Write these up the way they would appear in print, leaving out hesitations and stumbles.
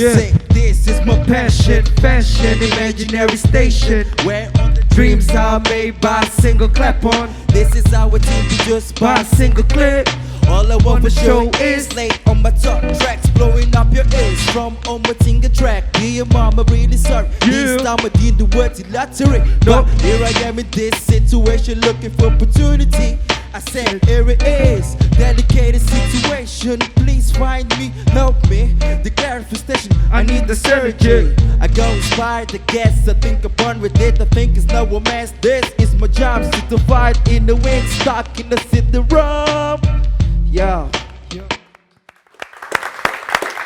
I say this is my passion, fashion, imaginary station, where all the dreams are made by a single clap on. This is our team to just by a single clip. All I want for show is late on my top tracks, blowing up your ears from on my tinga track. Dear mama, really sorry. This time I did the words lottery, but here I am in this situation, looking for opportunity. I said, here it is, dedicated situation. Please find me, help me. The clarification, I need the surgery. I go inspire the guests, I think upon with it. I think it's no romance. This is my job, sit to fight in the wind, stuck in the city rum. Yeah.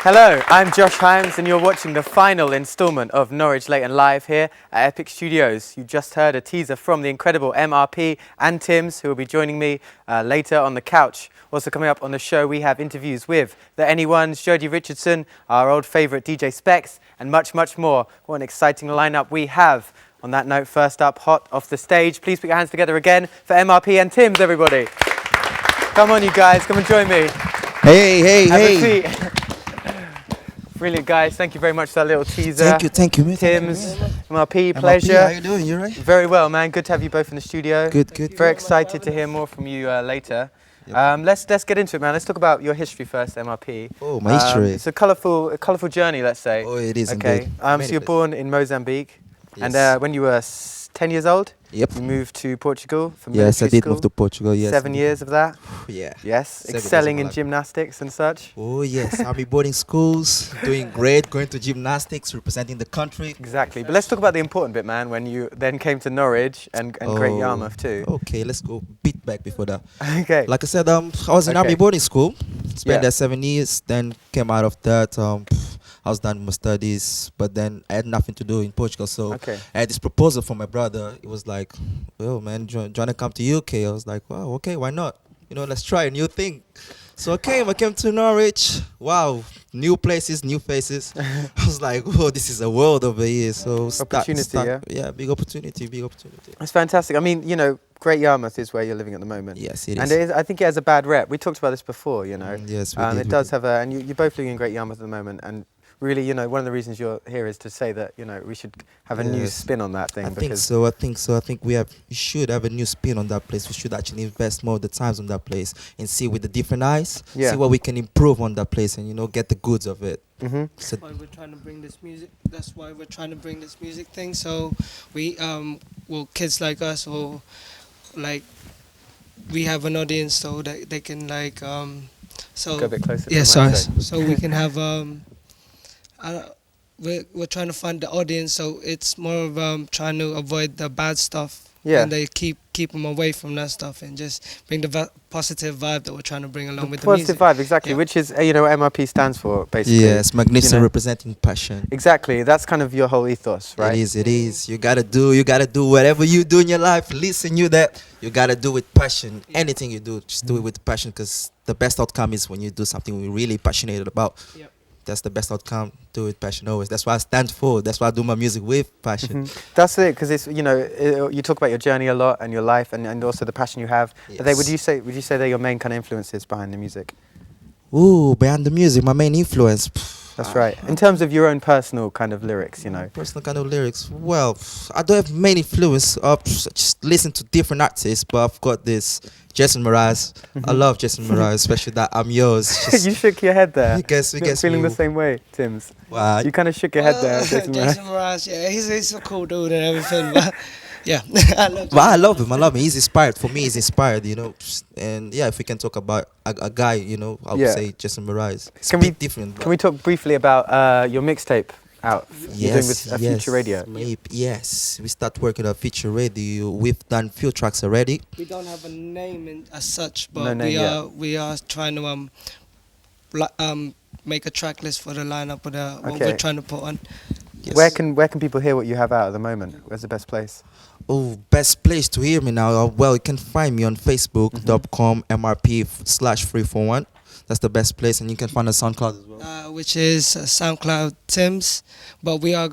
Hello, I'm Josh Hyams and you're watching the final instalment of Norwich Late Live here at Epic Studios. You just heard a teaser from the incredible MRP and Tims, who will be joining me later on the couch. Also coming up on the show, we have interviews with the Anyone's Jody Richardson, our old favourite DJ Specs, and much, much more. What an exciting lineup we have. On that note, first up, hot off the stage, please put your hands together again for MRP and Tims, everybody. Come on, you guys, come and join me. Hey. Have a seat. Brilliant, guys. Thank you very much for that little teaser. Thank you, man. Tims, MRP, MRP, pleasure. how you doing? You right? Very well, man. Good to have you both in the studio. Good. Very excited to hear more from you later. Yep. Let's get into it, man. Let's talk about your history first, MRP. Oh, my history. It's a colourful journey, let's say. Oh, it is okay. indeed. So you're born in Mozambique, Yes. and when you were 10 years old, Yep. you moved to Portugal for Yes, I military did school. move to Portugal. Yes. 7 years of that. Yeah. Yes. 7 years Excelling of in my life. gymnastics and such. Oh yes, Army boarding schools, doing great, going to gymnastics, representing the country. Exactly. But let's talk about the important bit, man, when you then came to Norwich and Great Yarmouth too. Okay, let's go a bit back before that. Okay. Like I said, I was in Army boarding school, spent Yeah. there 7 years, then came out of that. I was done with my studies, but then I had nothing to do in Portugal, so Okay. I had this proposal from my brother. It was like, well, man, do you want to come to UK? I was like, wow, okay, why not? You know, let's try a new thing. So I came to Norwich. Wow, new places, new faces. I was like, oh, this is a world over here. So Opportunity, yeah? Yeah, big opportunity. It's fantastic. I mean, you know, Great Yarmouth is where you're living at the moment. Yes, it is. And it is, I think it has a bad rep. We talked about this before, you know. Yes, It does have a, and you're both living in Great Yarmouth at the moment, and really, you know, one of the reasons you're here is to say that, you know, we should have a new Yes. spin on that thing. I think so. I think we should have a new spin on that place. We should actually invest more of the times on that place and see with the different eyes, Yeah. see what we can improve on that place, and get the goods of it. Mm-hmm. So That's why we're trying to bring this music. That's why we're trying to bring this music thing. So we, well, kids like us, or like, we have an audience, so that they can like, so Go a bit closer. to yeah, the sorry. mic, so- So we can have we're trying to find the audience, so it's more of trying to avoid the bad stuff. Yeah. And they keep them away from that stuff and just bring the positive vibe that we're trying to bring along with the Positive music. vibe, exactly, Yeah. which is, you know, what MRP stands for, basically. yes, magnificent You know. representing passion. Exactly, that's kind of your whole ethos, right? It is. You gotta do whatever you do in your life. Listen, you gotta do with passion. Anything you do, just do it with passion, because the best outcome is when you do something we're really passionate about. Yep. That's the best outcome. Do it with passion always. That's what I stand for. That's why I do my music with passion. That's it, because it's, you know, you talk about your journey a lot and your life, and also the passion you have. But Yes. would you say they're your main kind of influences behind the music? Ooh, behind the music, my main influence. That's right. In terms of your own personal kind of lyrics, you know. Personal kind of lyrics. Well, I don't have many influence. Just listen to different artists, but I've got this Jason Mraz. I love Jason Mraz, especially that I'm Yours. Just, You shook your head there. He gets Feeling me. the same way, Tims. Wow. You kind of shook your head there, Jason Mraz. Jason Mraz, yeah, he's a cool dude and everything, but yeah, I love But I love him. He's inspired. For me, he's inspired, And yeah, if we can talk about a guy, I would Yeah. say Jason Mraz. It's Can a we- bit different. Can we talk briefly about your mixtape out? You're doing Yes, with Future Radio. Yes, we start working on Future Radio. We've done few tracks already. We don't have a name as such, No but name we are trying to make a track list for the lineup of what Okay. we're trying to put on. Yes. Where can people hear what you have out at the moment? Where's the best place? Oh, best place to hear me now. Well, you can find me on Facebook.com MRP/341. That's the best place, and you can find us on SoundCloud as well. Which is SoundCloud Tims, but we are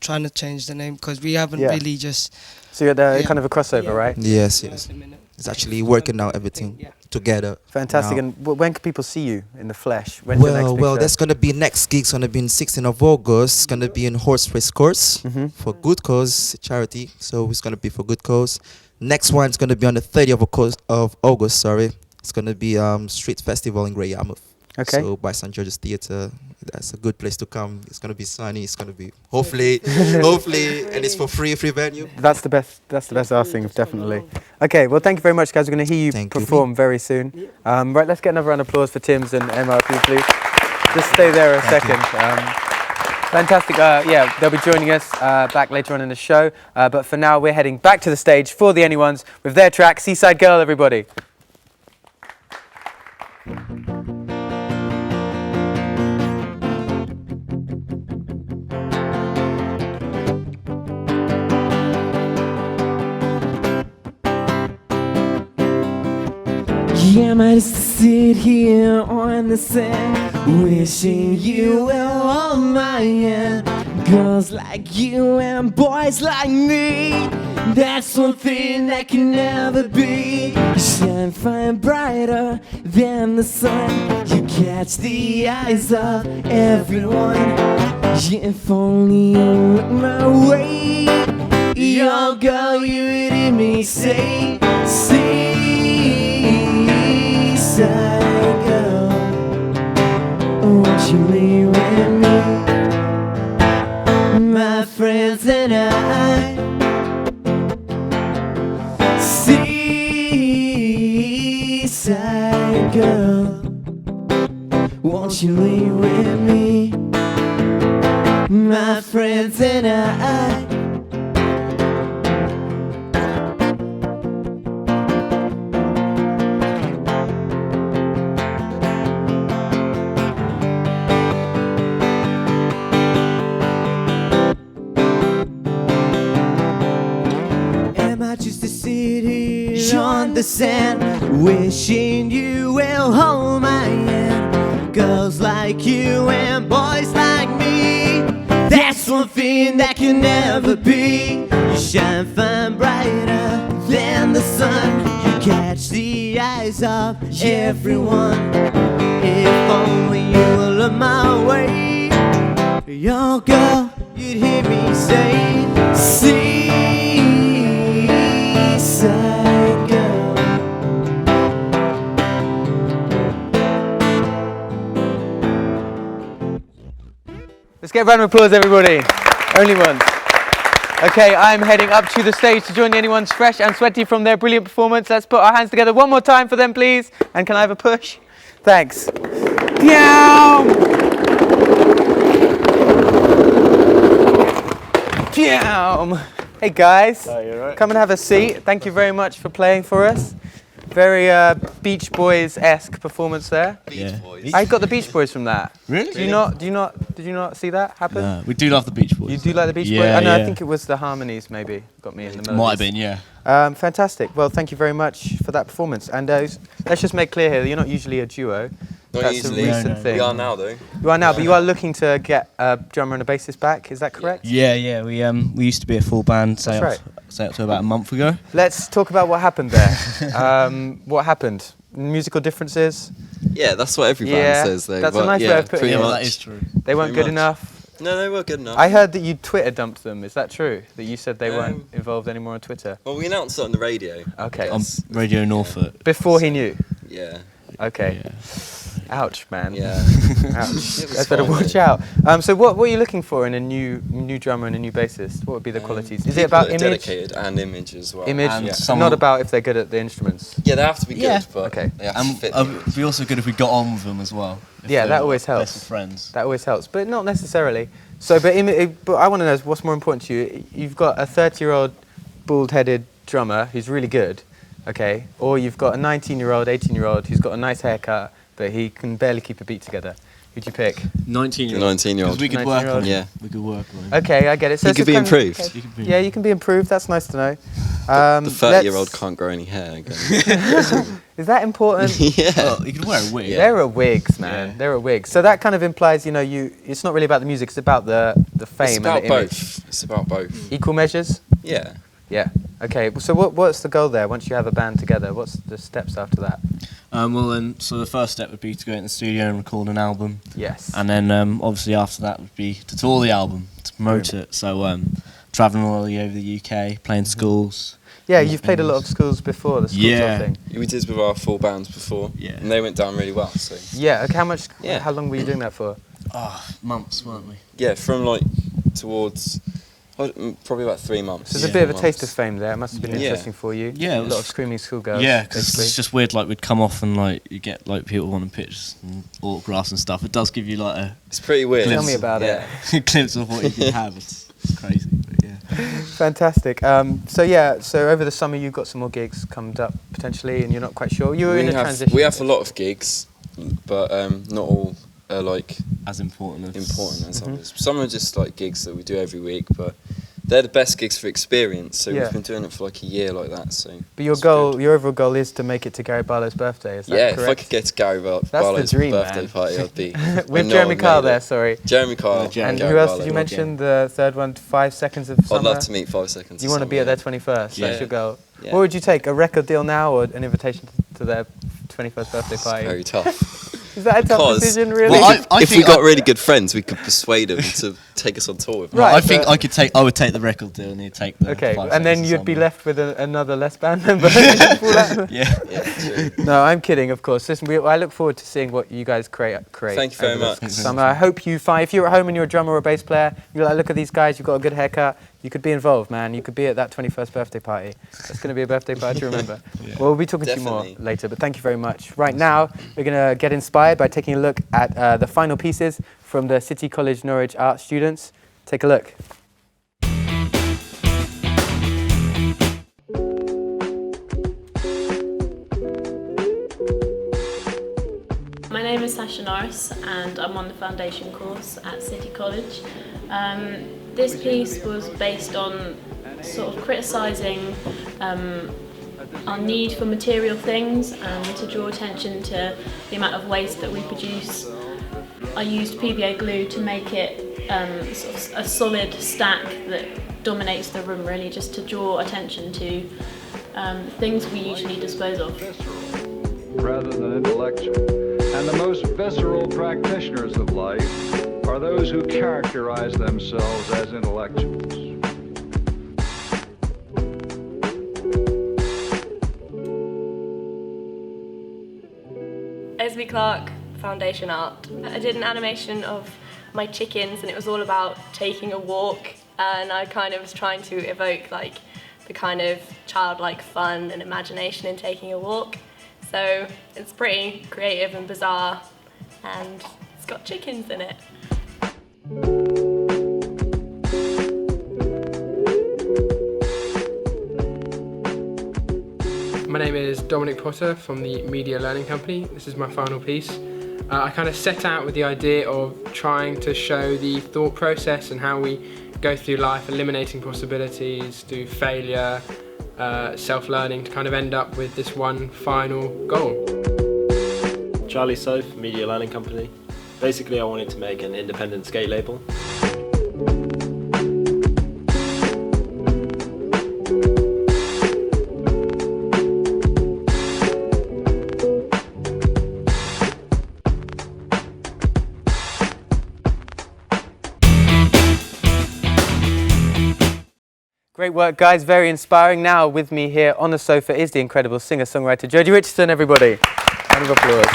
trying to change the name because we haven't Yeah. really just. So you're Yeah. kind of a crossover, Yeah. right? Yes. At the minute. It's actually working out everything Yeah. together. Fantastic. now. And when can people see you in the flesh? When's your next Well, big well, show? that's gonna be next gig's gonna be in 16th of August. It's gonna be in Horse Race Course for good cause charity. So it's gonna be for good cause. Next one's gonna be on the 30th of August. Sorry, it's gonna be Street Festival in Grey Yarmouth. Okay. So by St George's Theatre, that's a good place to come. It's gonna be sunny. It's gonna be hopefully, and it's for free venue. That's the best. That's the best asking, definitely. Okay, well, thank you very much, guys. We're going to hear you Thank you. perform very soon. Right, let's get another round of applause for Tims and MRP, please. Just stay there a second. Fantastic. Yeah, they'll be joining us back later on in the show. But for now, we're heading back to the stage for the Anyones with their track "Seaside Girl." Everybody. Yeah, I might just sit here on the sand, wishing you were on my hand. Girls like you and boys like me, that's one thing that can never be. You shine fine brighter than the sun, you catch the eyes of everyone. Yeah, if only you look my way, yo girl, you would hear me say, seaside girl, won't you lay with me? My friends and I, seaside girl, won't you lay with me? My friends and I. Just to sit here on the sand, wishing you will hold my hand. Girls like you and boys like me, that's one thing that can never be. You shine fine brighter than the sun, you catch the eyes of everyone. If only you will look my way, yo girl, you'd hear me say, seaside girl. Let's get a round of applause, everybody. Only once. Okay, I'm heading up to the stage to join the Anyones fresh and sweaty from their brilliant performance. Let's put our hands together one more time for them, please. And can I have a push? Thanks. Meow. Meow. Hey guys, come and have a seat. Thank you very much for playing for us. Very Beach Boys-esque performance there. Yeah. I got the Beach Boys from that. Really? Did you not see that happen? No, we do love the Beach Boys. You do like the Beach Boys? Yeah, I know, I yeah. think it was the harmonies maybe got me in the melodies. Might have been, yeah. Fantastic. Well, thank you very much for that performance. And let's just make clear here that you're not usually a duo. Not That's usually. a recent No. thing. We are now, though. You are now, but you are looking to get a drummer and a bassist back. Is that correct? Yeah. We used to be a full band, say That's up to about a month ago. Let's talk about what happened there. What happened? Musical differences? Yeah, that's what every band says, though. That's a but nice yeah, way of putting pretty it. much. That is true. They weren't Pretty good much. enough. No, they were good enough. I heard that you Twitter dumped them. Is that true? That you said they weren't involved anymore on Twitter? Well, we announced it on the radio. Okay. On Radio Norfolk. Before he knew? Yeah. Okay. Yeah. Ouch, man. Yeah. Ouch. It was That's better fine, watch though. out. So what are you looking for in a new drummer and a new bassist? What would be the qualities? Is it People about that are image? dedicated and image as well. Image, And Yeah. not about if they're good at the instruments. Yeah, they have to be good, Yeah. but Okay. they have to And fit. it'd be also good if we got on with them as well. If Yeah, they that were always helps. Best of friends. That always helps, but not necessarily. So, but I want to know what's more important to you. You've got a 30-year-old bald-headed drummer who's really good, okay, or you've got a 19-year-old, 18-year-old who's got a nice haircut, but he can barely keep a beat together. Who'd you pick? 19-year-old. 19-year-old. Because we could work 19-year-old. on it. Yeah. We could work on it. Okay, I get it. So He it's could a be kind of- improved. okay. You could be- Yeah, you can be improved. That's nice to know. The 30-year-old let's- can't grow any hair again. Is that important? Yeah. Well, you could wear a wig. Yeah. There are wigs, man. Yeah. There are wigs. So that kind of implies, it's not really about the music. It's about the fame It's about and the image. both. It's about both. Equal measures. Yeah. Yeah. Okay. So what's the goal there? Once you have a band together, what's the steps after that? Well, then, so the first step would be to go in the studio and record an album. Yes. And then obviously after that would be to tour the album, to promote it. So travelling all over the UK, playing schools. Yeah, you've played a lot of schools before, the school tour thing. We did with our full bands before, and they went down really well. So Yeah. Okay. How long were you doing that for? Months, weren't we? yeah, from like towards probably about 3 months. So there's a bit of a taste of fame there. It must have been interesting for you. Yeah, A lot of screaming schoolgirls. Yeah, because basically. it's just weird. Like we'd come off and like you get like people wanting pictures and autographs and stuff. It does give you like a It's pretty weird. Tell me about it. glimpse of what you can have. It's crazy. But yeah. Fantastic. So over the summer you've got some more gigs coming up potentially, and you're not quite sure. You were in a transition. We have a lot of gigs, but not all are like As important as others. Some are just like gigs that we do every week, but they're the best gigs for experience. So we've been doing it for like a year like that. So. But your overall goal is to make it to Gary Barlow's birthday. Is that correct? If I could get to Gary Barlow's the dream, birthday man. party, I'd be. With Jeremy Kyle there, sorry. Jeremy Kyle. And Gary who else Barlow. did you mention? The third one, 5 Seconds of Summer? I'd love to meet 5 Seconds. You want to be at their 21st? Yeah. That's your goal. Yeah. What would you take? A record deal now, or an invitation to their 21st birthday party? Very tough. Is that a tough Because decision, really? Well, I if we think got really good friends, we could persuade them to take us on tour with them. Right, I think but- I would take the record deal and he'd take the. Okay, 5 and then seconds you'd of be summer. left with another less band member. Fall out. Yeah. Yeah, true. No, I'm kidding, of course. Listen, I look forward to seeing what you guys create. Thank you very over much. the summer. I hope you find, if you're at home and you're a drummer or a bass player, you're like, look at these guys, you've got a good haircut, you could be involved, man. You could be at that 21st birthday party. It's going to be a birthday party to remember. Well, we'll be talking to you more Definitely. later, but thank you very much. Right now, we're going to get inspired by taking a look at the final pieces from the City College Norwich art students. Take a look. My name is Sasha Norris and I'm on the foundation course at City College. This piece was based on sort of criticising our need for material things and to draw attention to the amount of waste that we produce. I used PVA glue to make it sort of a solid stack that dominates the room, really, just to draw attention to things we usually dispose of. Rather than intellectual. And the most visceral practitioners of life are those who characterize themselves as intellectuals. Esme Clark, Foundation Art. I did an animation of my chickens and it was all about taking a walk, and I kind of was trying to evoke like the kind of childlike fun and imagination in taking a walk. So it's pretty creative and bizarre, and it's got chickens in it. My name is Dominic Potter from the Media Learning Company. This is my final piece. I kind of set out with the idea of trying to show the thought process and how we go through life, eliminating possibilities through failure, self-learning, to kind of end up with this one final goal. Charlie Soph, Media Learning Company. Basically, I wanted to make an independent skate label. Great work, guys. Very inspiring. Now with me here on the sofa is the incredible singer-songwriter Jody Richardson, everybody. Round of applause.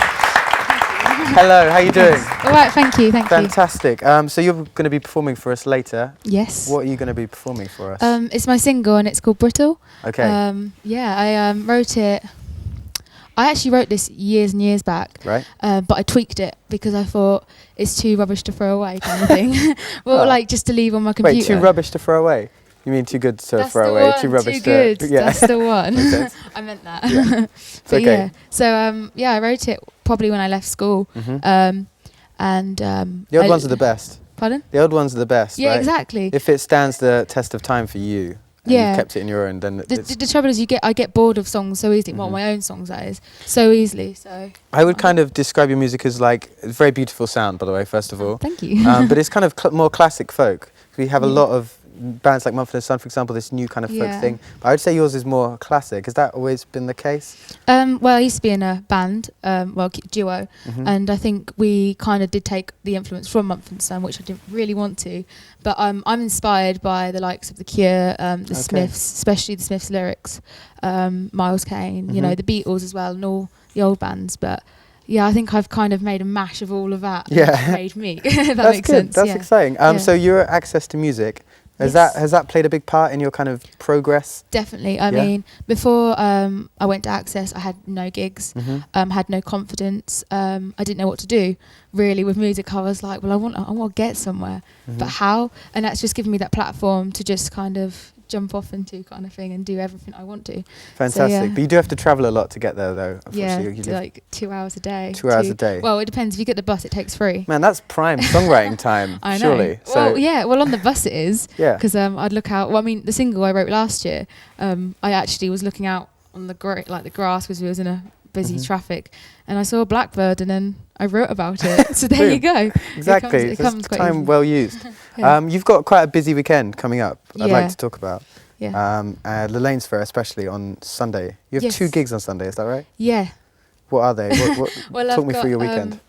Hello, how are you doing? All right, thank you, thank you. Fantastic. So you're going to be performing for us later. Yes. What are you going to be performing for us? It's my single and it's called Brittle. Okay. I wrote it. I actually wrote this years and years back. Right. But I tweaked it because I thought it's too rubbish to throw away, kind of thing. Well, like just to leave on my computer. Wait, too rubbish to throw away? You mean too good to That's throw the away? one, Too rubbish too good. to... Yeah. That's the one. Makes sense. I meant that. Yeah. It's But okay. yeah. So I wrote it probably when I left school. Mhm. The old ones are the best. Pardon? The old ones are the best, Yeah, right? exactly. If it stands the test of time for you, and Yeah. you've kept it in your own, then The trouble is, I get bored of songs so easily. Well, Mhm. my own songs, that is, so easily. So I would kind of describe your music as like a very beautiful sound, by the way, first of all. thank you. But it's kind of more classic folk. We have a lot of bands like Mumford & Son, for example, this new kind of folk Yeah. thing. But I would say yours is more classic. Has that always been the case? Well, I used to be in a band, duo, Mhm. and I think we kind of did take the influence from Mumford & Son, which I didn't really want to. But I'm inspired by the likes of The Cure, the Smiths, especially the Smiths lyrics, Miles Kane, you know, the Beatles as well, and all the old bands. But yeah, I think I've kind of made a mash of all of that. Yeah. And made me. If that That's makes good. sense. That's yeah. exciting. Yeah. So your access to music, has Yes. that played a big part in your kind of progress? Definitely. I Yeah. mean, before I went to Access, I had no gigs, Mhm. had no confidence. I didn't know what to do. Really, with music, I was like, well, I want to get somewhere, but how? And that's just given me that platform to just kind of jump off into kind of thing and do everything I want to. Fantastic. yeah. But you do have to travel a lot to get there, though. Yeah, Unfortunately, you live- like 2 hours a day. 2 hours a day. Well, it depends. If you get the bus, it takes free. Man, that's prime songwriting time. I know. Surely. Well, yeah. Well, on the bus it is. Yeah. Because I'd look out. Well, I mean, the single I wrote last year, I actually was looking out on the the grass because we was in a busy traffic, and I saw a blackbird, and then I wrote about it. So there you go. Exactly. It comes quite time easy. well used. Yeah. You've got quite a busy weekend coming up. I'd like Yeah. to talk about. Yeah. The Lanes Fair, especially on Sunday. You have Yes. 2 gigs on Sunday. Is that right? Yeah. What are they? Well, talk I've me got, through your weekend.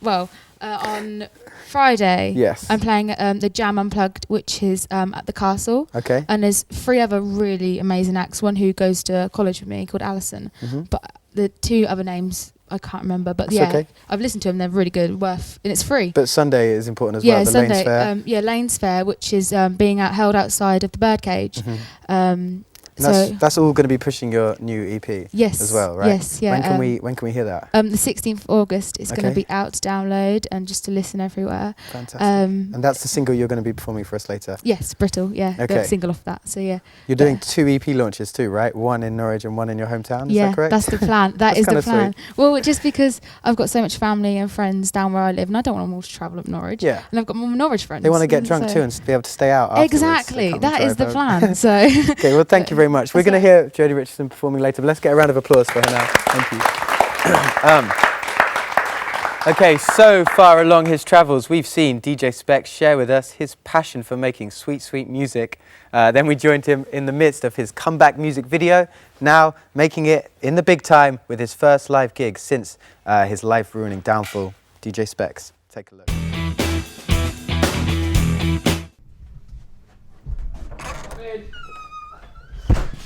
On Friday, Yes. I'm playing at the Jam Unplugged, which is at the Castle. Okay. And there's 3 other really amazing acts. One who goes to college with me called Alison. Mhm. But the 2 other names I can't remember. But That's yeah, okay. I've listened to them. They're really good. And it's free. But Sunday is important as Yeah, well. The Sunday. Lanes Fair. Lanes Fair, which is being held outside of the Birdcage. And So that's all going to be pushing your new EP yes, as well, right? Yes, yeah. When can we hear that? The 16th of August. It's going Okay. to be out to download and just to listen everywhere. Fantastic. Um, And that's the single you're going to be performing for us later. Yes, Brittle. Yeah, Okay. the single off that. So yeah. You're doing 2 EP launches too, right? One in Norwich and one in your hometown. Is Yeah, that correct? that's the plan. That That's is the kinda plan. sweet. Well, just because I've got so much family and friends down where I live, and I don't want them all to travel up Norwich. Yeah. And I've got more Norwich friends. They want to get and drunk so- too and be able to stay out afterwards. Exactly. They can't That is drive the home. plan. So. Okay, well, thank you very much. We're going to hear Jody Richardson performing later, but let's get a round of applause for her now. Thank you. Okay, so far along his travels, we've seen DJ Specs share with us his passion for making sweet, sweet music. Then we joined him in the midst of his comeback music video, now making it in the big time with his first live gig since his life-ruining downfall. DJ Specs, take a look.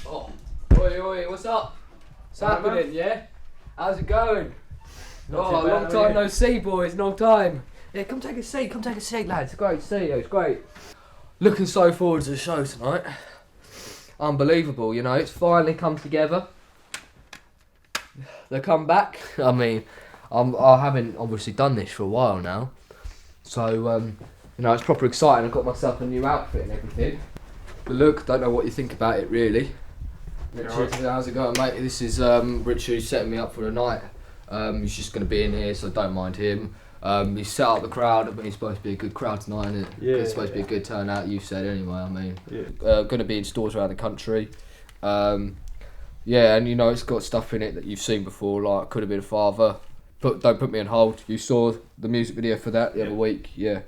Oh, oi, what's up? What's happening, yeah? How's it going? Not too bad, long how are time you? no see, boys, long time. Yeah, come take a seat, lads. It's great to see you, it's great. Looking so forward to the show tonight. Unbelievable, you know, it's finally come together. The comeback. I mean, I haven't obviously done this for a while now. So, you know, it's proper exciting. I've got myself a new outfit and everything. The look, don't know what you think about it really. Richard, how's it going, mate? This is Richard who's setting me up for the night. He's just going to be in here, so don't mind him. He's set up the crowd, but it's supposed to be a good crowd tonight, isn't it? Yeah, It's supposed to be a good turnout, you said anyway, I mean. Yeah. Going to be in stores around the country. Yeah, and you know, it's got stuff in it that you've seen before, like Could Have Been a Father. Don't Put Me on Hold. You saw the music video for that the other week, yeah.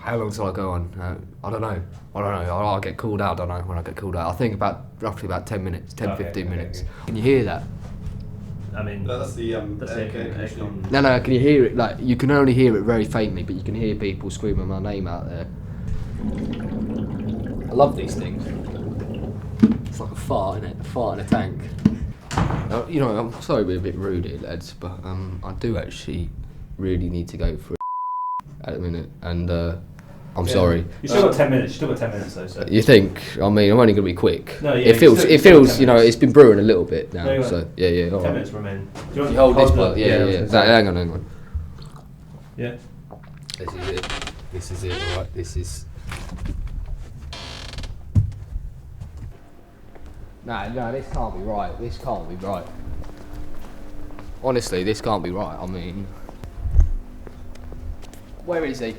How long till I go on? I don't know. I'll get called out, I don't know when I get called out. I think roughly about 10 minutes, 10-15 minutes. Okay. Can you hear that? I mean, that's the No, can you hear it? Like, you can only hear it very faintly, but you can hear people screaming my name out there. I love these things. It's like a fart, innit? A fart in a tank. You know, I'm sorry to be a bit rude here, lads, but I do actually really need to go for at the minute, and I'm sorry. You still got 10 minutes. You still got 10 minutes though. So. You think? I mean, I'm only going to be quick. No, yeah. It feels. You know, it's been brewing a little bit now. No, so yeah. 10 minutes remain. Do you want You hold this the- part. Yeah. Hang on. Yeah. This is it. Right. This is. No, this can't be right. This can't be right. Honestly, this can't be right. I mean, where is he?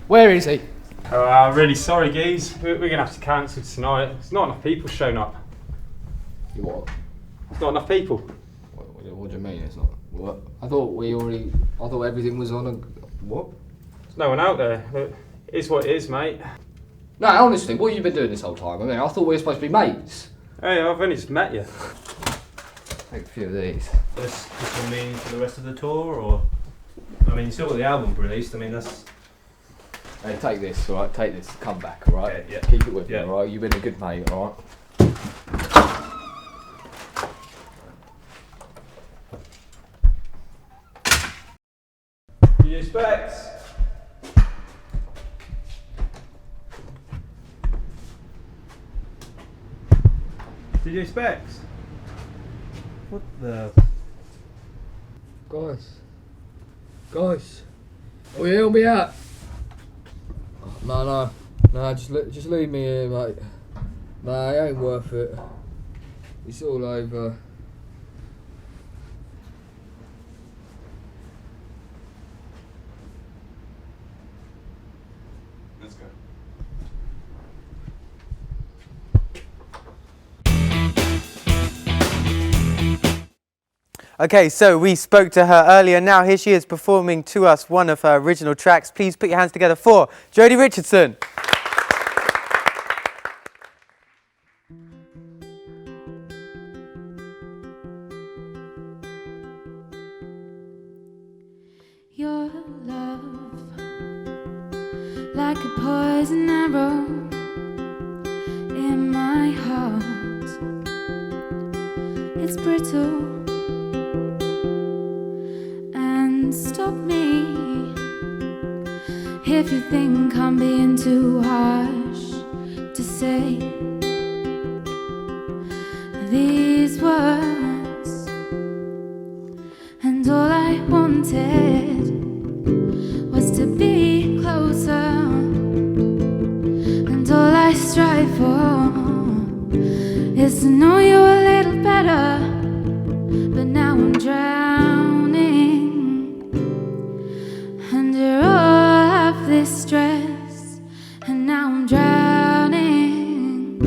Where is he? Really sorry, geez. We're going to have to cancel tonight. There's not enough people showing up. What? There's not enough people. What do you mean? It's not. What? I thought everything was on a. What? There's no one out there. It is what it is, mate. No, honestly, what have you been doing this whole time? I mean, I thought we were supposed to be mates. Hey, I've only just met you. Take a few of these. This will mean for the rest of the tour, or? I mean, you still got the album released, I mean, that's... Hey, take this, alright? Take this, come back, alright? Okay, yeah. Keep it with Yeah. me, alright? You've been a good mate, alright? Your specs. DJ Specs. What the? Guys. Oh, you help me out? No, just leave me here, mate. No, it ain't worth it. It's all over. Let's go. Okay, so we spoke to her earlier. Now here she is performing to us one of her original tracks. Please put your hands together for Jody Richardson. Your love, like a poison arrow in my heart. It's brittle and stop me if you think I'm being too harsh to say these words. And all I wanted was to be closer, and all I strive for is to know you a little better. But now I'm drowning under all of this stress, and now I'm drowning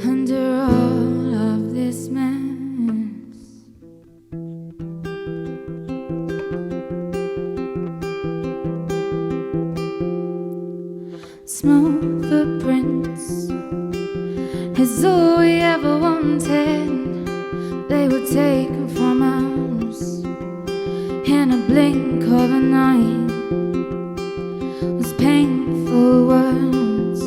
under all of this mess. Smooth footprints is all we ever wanted. They were taken from us in a blink of an eye. Those painful words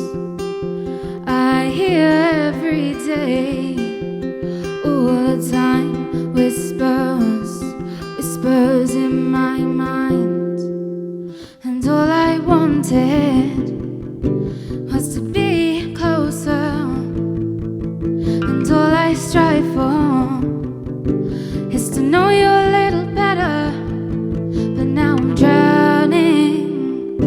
I hear every day, all the time. Whispers in my mind. And all I wanted was to be closer, and all I strive for is to know you a little better. But now I'm drowning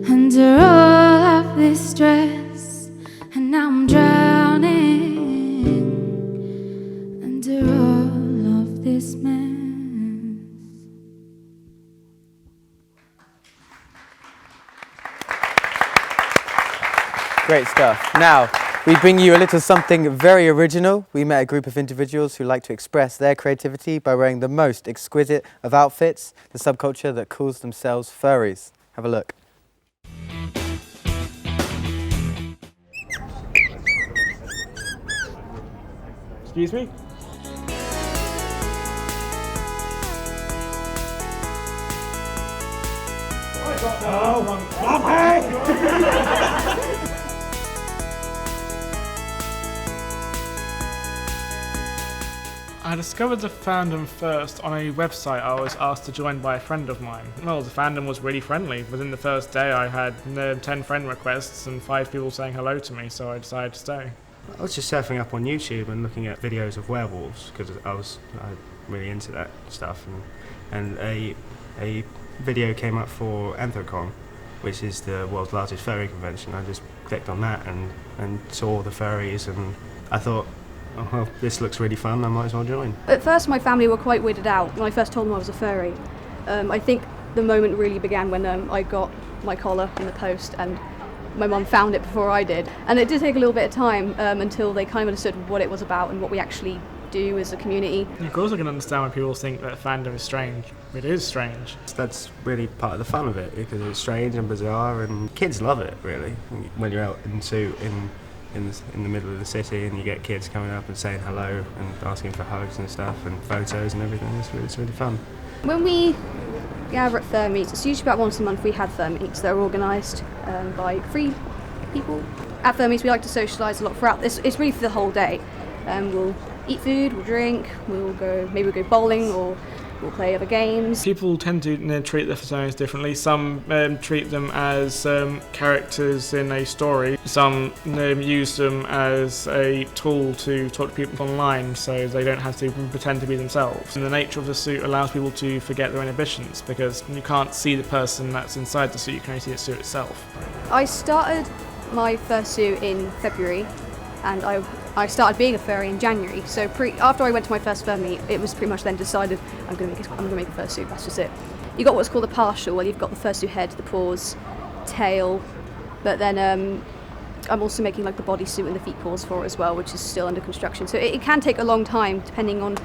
under all of this stress, and now I'm drowning under all of this mess. Great stuff. Now, we bring you a little something very original. We met a group of individuals who like to express their creativity by wearing the most exquisite of outfits, the subculture that calls themselves furries. Have a look. Excuse me? I discovered the fandom first on a website I was asked to join by a friend of mine. Well, the fandom was really friendly. Within the first day I had 10 friend requests and 5 people saying hello to me, so I decided to stay. I was just surfing up on YouTube and looking at videos of werewolves because I was really into that stuff, and a video came up for Anthrocon, which is the world's largest furry convention. I just clicked on that and saw the furries, and I thought, oh, well, this looks really fun, I might as well join. At first my family were quite weirded out when I first told them I was a furry. I think the moment really began when I got my collar in the post and my mum found it before I did. And it did take a little bit of time until they kind of understood what it was about and what we actually do as a community. Of course I can understand why people think that fandom is strange. It is strange. That's really part of the fun of it, because it's strange and bizarre, and kids love it, really. When you're out in the middle of the city and you get kids coming up and saying hello and asking for hugs and stuff and photos and everything, it's really fun. When we gather at fur meets, it's usually about once a month we have fur meets that are organised by free people. At fur meets we like to socialise a lot throughout this. It's really for the whole day. We'll eat food, we'll drink, we'll go bowling, or we'll play other games. People tend to treat their personas differently. Some treat them as characters in a story. Some use them as a tool to talk to people online, so they don't have to pretend to be themselves. And the nature of the suit allows people to forget their inhibitions, because you can't see the person that's inside the suit, you can only see the suit itself. I started my fursuit in February, and I started being a furry in January. So after I went to my first fur meet, it was pretty much then decided I'm going to make a fursuit. That's just it. You got what's called a partial, where you've got the fursuit head, the paws, tail, but then I'm also making like the bodysuit and the feet paws for it as well, which is still under construction. So it can take a long time depending on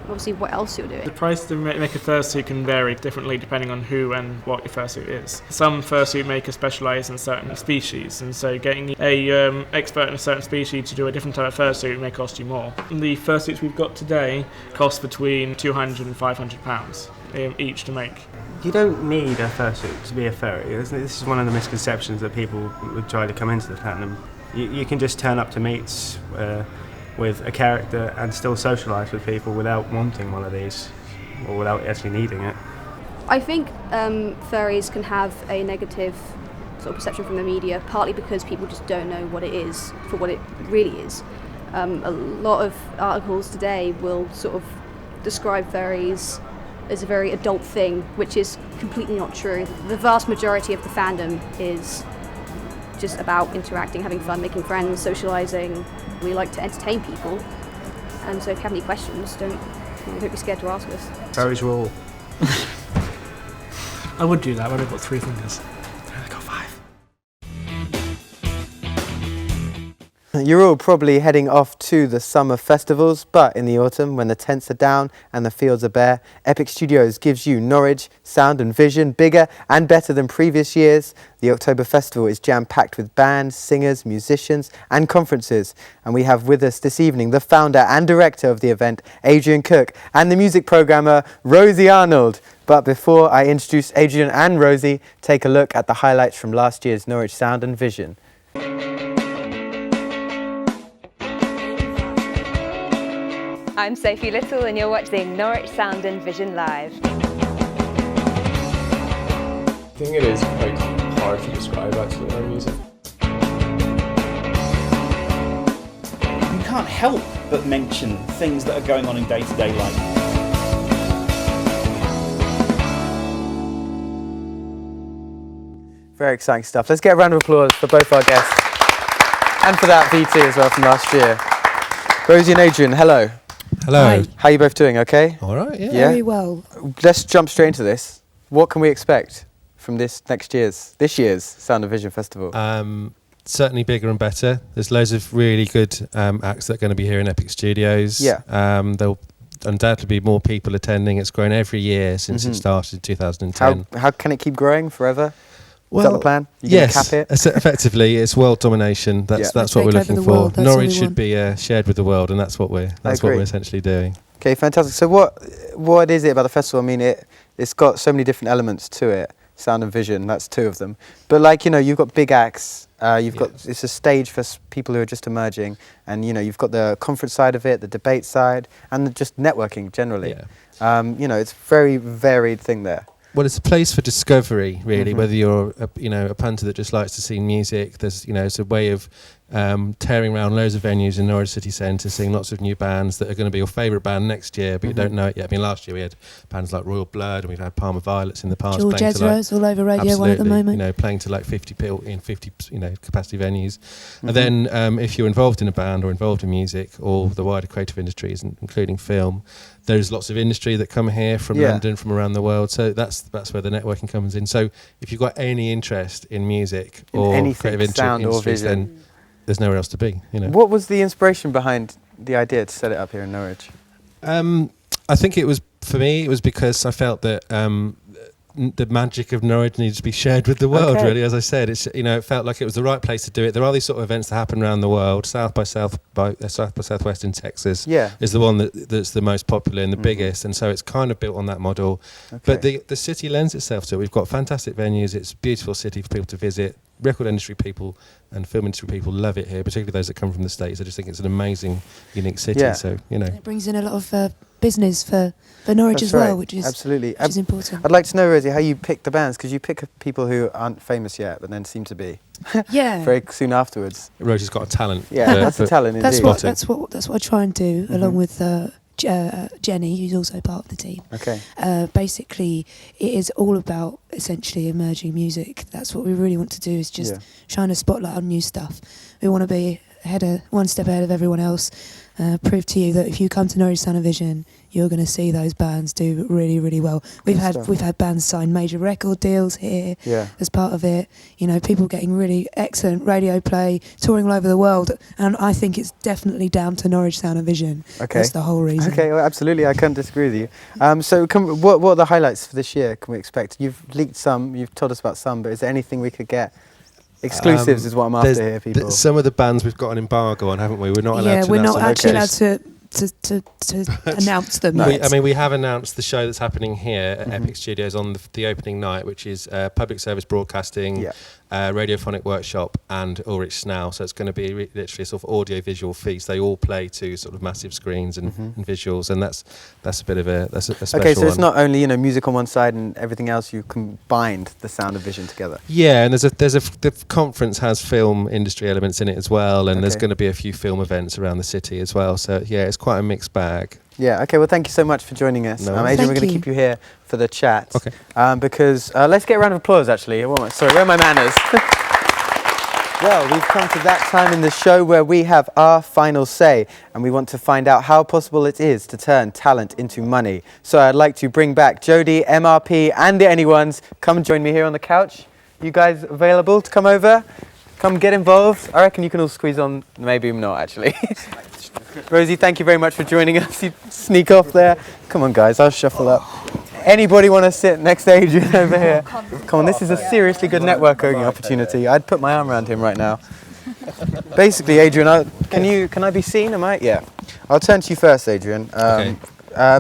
obviously what else you're doing. The price to make a fursuit can vary differently depending on who and what your fursuit is. Some fursuit makers specialise in certain species, and so getting a expert in a certain species to do a different type of fursuit may cost you more. The fursuits we've got today cost between £200 and £500 each to make. You don't need a fursuit to be a furry. This is one of the misconceptions that people would try to come into the fandom. You can just turn up to meets with a character and still socialise with people without wanting one of these, or without actually needing it. I think furries can have a negative sort of perception from the media, partly because people just don't know what it is for what it really is. A lot of articles today will sort of describe furries as a very adult thing, which is completely not true. The vast majority of the fandom is just about interacting, having fun, making friends, socialising. We like to entertain people, and so if you have any questions, don't be scared to ask us. Furries rule. I would do that, but I've got 3 fingers. I got 5. You're all probably heading off to the summer festivals, but in the autumn, when the tents are down and the fields are bare, Epic Studios gives you Norwich sound and vision, bigger and better than previous years. The October Festival is jam-packed with bands, singers, musicians and conferences. And we have with us this evening the founder and director of the event, Adrian Cook, and the music programmer, Rosie Arnold. But before I introduce Adrian and Rosie, take a look at the highlights from last year's Norwich Sound and Vision. I'm Sophie Little and you're watching Norwich Sound and Vision Live. I think it is quite hard to describe actually, our music. You can't help but mention things that are going on in day-to-day life. Very exciting stuff. Let's get a round of applause for both our guests and for that VT as well from last year. Rosie and Adrian, hello. Hello. Hi. How are you both doing? Okay? All right, yeah. Yeah? Very well. Let's jump straight into this. What can we expect from this year's Sound and Vision Festival? Certainly bigger and better. There's loads of really good acts that are going to be here in Epic Studios. Yeah. There'll undoubtedly be more people attending. It's grown every year since it started in 2010. How can it keep growing forever? Well, is that the plan? Yes, cap it? Effectively, it's world domination. That's what we're looking for. Norwich should be shared with the world, and that's what we're essentially doing. Okay, fantastic. So what is it about the festival? I mean, it's got so many different elements to it. Sound and Vision, that's 2 of them. But you've got big acts. It's a stage for people who are just emerging, and you've got the conference side of it, the debate side, and just networking generally. Yeah. It's a very varied thing there. Well, it's a place for discovery, really. Whether you're a punter that just likes to see music, there's it's a way of tearing around loads of venues in Norwich City Centre, seeing lots of new bands that are going to be your favourite band next year, but you don't know it yet. I mean, last year we had bands like Royal Blood, and we've had Palmer Violets in the past. George Ezra's all over Radio 1 at the moment. Playing to like 50 people in 50 capacity venues. And then if you're involved in a band or involved in music or the wider creative industries, including film, there's lots of industry that come here from London, from around the world. So that's where the networking comes in. So if you've got any interest in music or creative industries, then there's nowhere else to be. What was the inspiration behind the idea to set it up here in Norwich? I think it was, for me, it was because I felt that the magic of Norwich needed to be shared with the world. Okay. Really, as I said, it's, you know, it felt like it was the right place to do it. There are these sort of events that happen around the world. South by Southwest in Texas is the one that's the most popular and the biggest, and so it's kind of built on that model. But the city lends itself to it. We've got fantastic venues. It's a beautiful city for people to visit. Record industry people and film industry people love it here, particularly those that come from the States. I just think it's an amazing, unique city. Yeah. So, you know, It brings in a lot of business for Norwich That's as well, right. which is absolutely which is important. I'd like to know, Rosie, how you pick the bands, because you pick people who aren't famous yet, but then seem to be. Yeah. Very soon afterwards. Rosie's got a talent. Yeah, that's a talent. That's indeed. what I try and do, along with Jenny, who's also part of the team. Okay. Basically, it is all about essentially emerging music. That's what we really want to do, is just shine a spotlight on new stuff. We want to be one step ahead of everyone else. Prove to you that if you come to Norwich Sound and Vision, you're going to see those bands do really, really well. We've had bands sign major record deals here as part of it. You know, people getting really excellent radio play, touring all over the world, and I think it's definitely down to Norwich Sound and Vision. Okay. That's the whole reason. Okay, well, absolutely, I can't disagree with you. So, what are the highlights for this year? Can we expect? You've leaked some. You've told us about some, but is there anything we could get? Exclusives is what I'm after here, people. Some of the bands we've got an embargo on, haven't we? We're not allowed to we're announce not them. actually allowed to announce them. We have announced the show that's happening here at Epic Studios on the opening night, which is public service broadcasting, radiophonic workshop, and Ulrich Snau. So it's going to be literally a sort of audio-visual feast. They all play to sort of massive screens and visuals, and that's a bit of a special Okay, so one. it's not only music on one side and everything else. You combined the sound of vision together. Yeah, and the conference has film industry elements in it as well, and there's going to be a few film events around the city as well. So yeah, it's quite a mixed bag. Yeah, okay, well thank you so much for joining us. No. Adrian, we're going to keep you here for the chat. Okay. Because let's get a round of applause actually. Sorry, where are my manners? Well, we've come to that time in the show where we have our final say, and we want to find out how possible it is to turn talent into money. So I'd like to bring back Jody, MRP and the Anyones. Come join me here on the couch. You guys available to come over? Come get involved. I reckon you can all squeeze on. Maybe not actually. Rosie, thank you very much for joining us. You sneak off there. Come on, guys, I'll shuffle up. Anybody want to sit next to Adrian over here? Come on, this is a seriously good networking opportunity. I'd put my arm around him right now. Basically, Adrian, can I be seen? Am I? Yeah. I'll turn to you first, Adrian.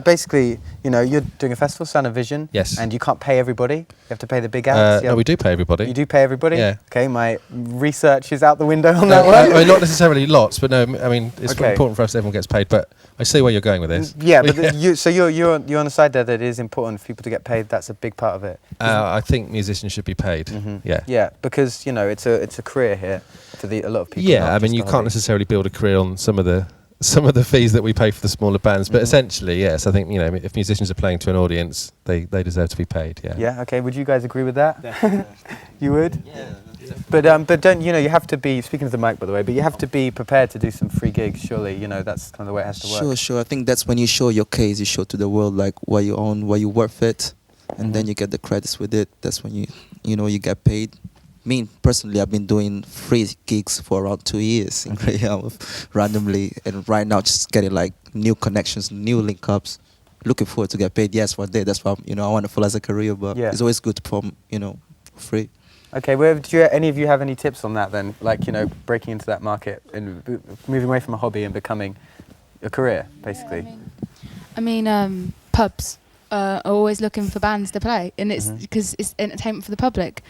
Basically, you're doing a festival, Sound of Vision. Yes. And you can't pay everybody. You have to pay the big acts. No, we do pay everybody. You do pay everybody? Yeah. Okay, my research is out the window on that one. Not necessarily lots, but no, I mean, it's important for us that everyone gets paid, but I see where you're going with this. Yeah, but you're on the side there that it is important for people to get paid. That's a big part of it. I think musicians should be paid. Yeah. Yeah, because it's a career here for a lot of people. Yeah, I mean, you can't necessarily build a career on some of the fees that we pay for the smaller bands, but essentially, yes, I think if musicians are playing to an audience, they deserve to be paid. Yeah. Yeah. Okay. Would you guys agree with that? You would. Yeah. But don't you have to be speaking to the mic, by the way. But you have to be prepared to do some free gigs. Surely, that's kind of the way it has to work. Sure. I think that's when you show your case. You show to the world like why you own, why you worth it, and then you get the credits with it. That's when you get paid. Me personally, I've been doing free gigs for around 2 years in Graham randomly, and right now just getting like new connections, new link ups. Looking forward to get paid. Yes, one day. That's why I want to follow as a career, but it's always good to perform, free. Okay, well, do any of you have any tips on that then? Like, breaking into that market and moving away from a hobby and becoming a career, basically. I mean, pubs are always looking for bands to play, and it's because it's entertainment for the public.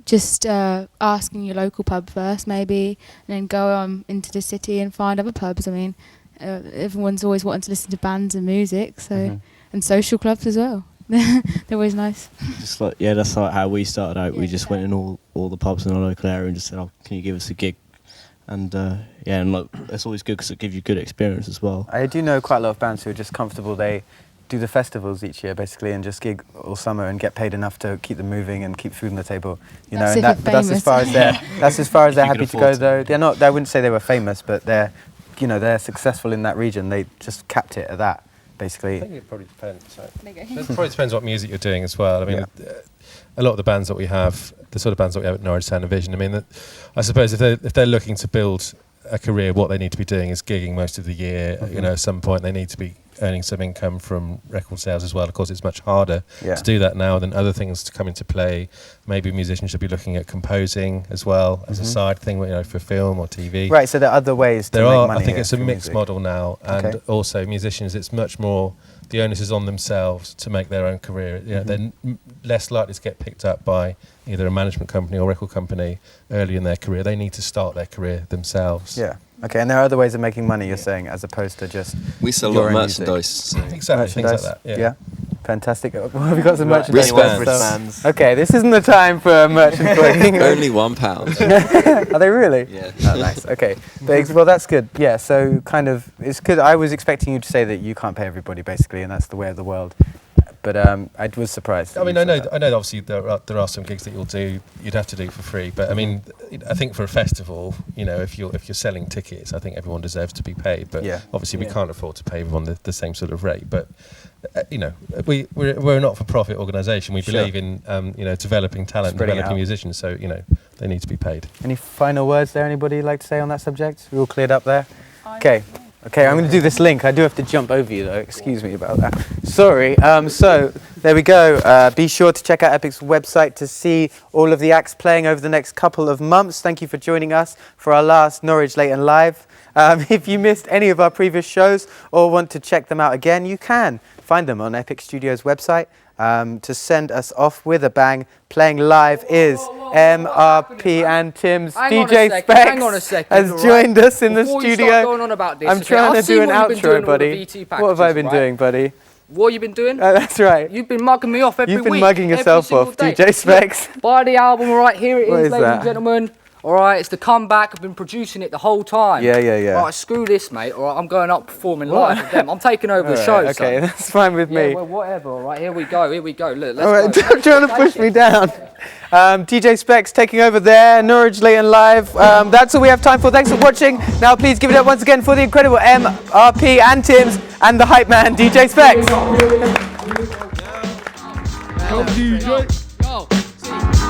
Just asking your local pub first, maybe, and then go into the city and find other pubs. I mean, everyone's always wanting to listen to bands and music, so and social clubs as well. They're always nice. Just that's like how we started out. We just went in all the pubs in our local area and just said, "Oh, can you give us a gig?" And it's always good because it gives you good experience as well. I do know quite a lot of bands who are just comfortable. They do the festivals each year basically and just gig all summer and get paid enough to keep them moving and keep food on the table. But that's as far as they're happy to go though. They're not. I wouldn't say they were famous, but they're successful in that region. They just capped it at that. Basically. I think it probably depends. It probably depends what music you're doing as well. I mean, a lot of the bands that we have, the sort of bands that we have at Norwich Sound and Vision, I mean, I suppose if they're looking to build a career, what they need to be doing is gigging most of the year. You know, at some point they need to be earning some income from record sales as well. Of course, it's much harder to do that now than other things to come into play. Maybe musicians should be looking at composing as well as a side thing, you know, for film or TV. Right, so there are other ways to make money. I think here it's a through mixed music. model now, and also musicians, it's much more, the onus is on themselves to make their own career. You know, they're less likely to get picked up by either a management company or record company early in their career. They need to start their career themselves. Yeah. Okay, and there are other ways of making money, you're saying, as opposed to just We sell a lot of merchandise. So. Exactly, things like that. Yeah. Fantastic. Well, we've got some merchandise. Wristbands. Okay, this isn't the time for merchant plugging. Only £1. Are they really? Yeah. Oh, nice. Okay. Thanks. Well, that's good. Yeah. So, kind of, it's good. I was expecting you to say that you can't pay everybody, basically, and that's the way of the world. But I was surprised. I mean, I know. Obviously, there are some gigs that you'd have to do for free. But I mean, I think for a festival, you know, if you're selling tickets, I think everyone deserves to be paid. But obviously, we can't afford to pay everyone the same sort of rate. But you know, we're a not-for-profit organisation. We believe in you know, developing talent, developing musicians. So you know, they need to be paid. Any final words there? Anybody like to say on that subject? We all cleared up there. Okay. Okay, I'm going to do this link. I do have to jump over you, though. Excuse me about that. Sorry. So, there we go. Be sure to check out Epic's website to see all of the acts playing over the next couple of months. Thank you for joining us for our last Norwich Late Live. If you missed any of our previous shows or want to check them out again, you can find them on Epic Studios' website. To send us off with a bang, playing live is MRP and Tims. DJ Specs has joined us in the studio. Going on about this, I'm trying to do an outro, buddy. What have I been doing, buddy? What you been doing? That's right. You've been mugging me off every week. You've been mugging yourself off, DJ Specs. Buy the album right here. It is, ladies that? and gentlemen. All right, it's the comeback. I've been producing it the whole time. Yeah. All right, screw this, mate. All right, I'm going up performing live with them. I'm taking over the show. Okay, that's fine with me. Well, whatever. All right, here we go. Look, let's all right, go. don't try to push me down. DJ Specs taking over there. Norwich Late Live. That's all we have time for. Thanks for watching. Now, please give it up once again for the incredible MRP and Tims and the hype man, DJ Specs.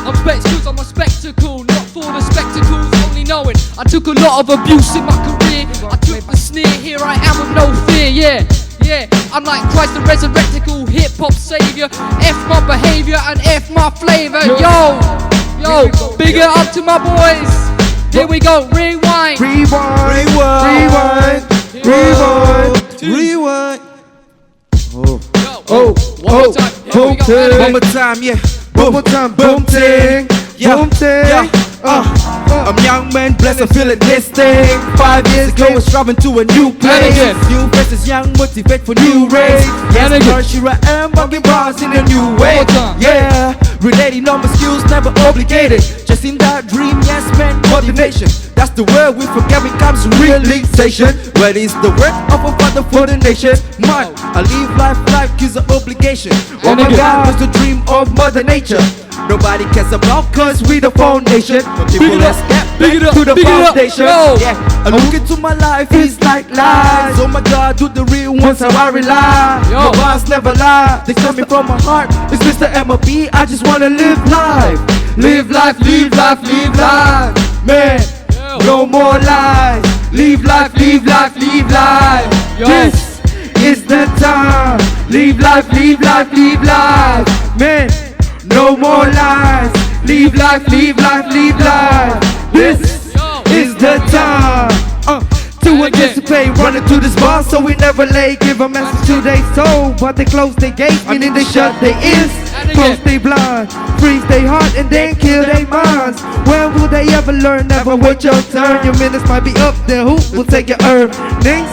I'm Specs 'cause I'm a spectacle, not for the spectacles, only knowing I took a lot of abuse in my career. I took the sneer, here I am with no fear, yeah. I'm like Christ the resurrectical hip-hop savior. F my behavior and F my flavor. Yo, big it up to my boys. Here we go, rewind. One more time, yeah. One more time, boom ting, boom ting. I'm young man, blessed, I'm feeling this thing. 5 years ago, I was driving to a new place. New faces, young, motivate for new race. Yes, here I am, bugging bars in a new way. Yeah, relating on my skills, never obligated. Just in that dream, yes man, motivation. That's the word we forget becomes realization. Where is the work of a father for the nation? Man, I live life cause an obligation. Oh my God, was the dream of Mother Nature. Nobody cares about cause we the foundation. People, let's get back to the foundation. Yeah, I look into my life, it's like lies. Oh my God, do the real ones, how I rely. My bars never lie, they coming from my heart. It's Mr. MRP, I just wanna live life. Live life, live life, live life. Man, no more lies. Live life, live life, live life. This is the time. Live life, live life, live life. Man, no more lies. Live life, live life, live life. This is the time to anticipate running to this bar so we never late. Give a message to their soul, but they close their gates, meaning they shut their ears, close their blind, freeze their heart and then kill their minds. When will they ever learn? Never wait your turn. Your minutes might be up there. Who will take your earnings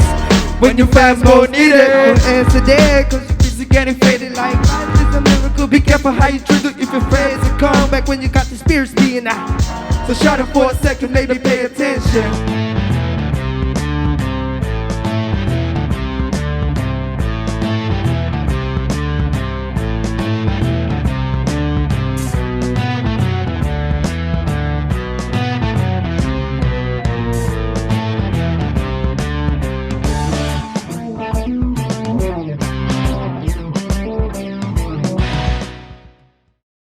when your fans more need it? Don't answer there, cause your peace is getting faded like life is a miracle. Be careful how you treat it if you're afraid to come back when you got the spirits being out. So shut it for a second, maybe pay attention.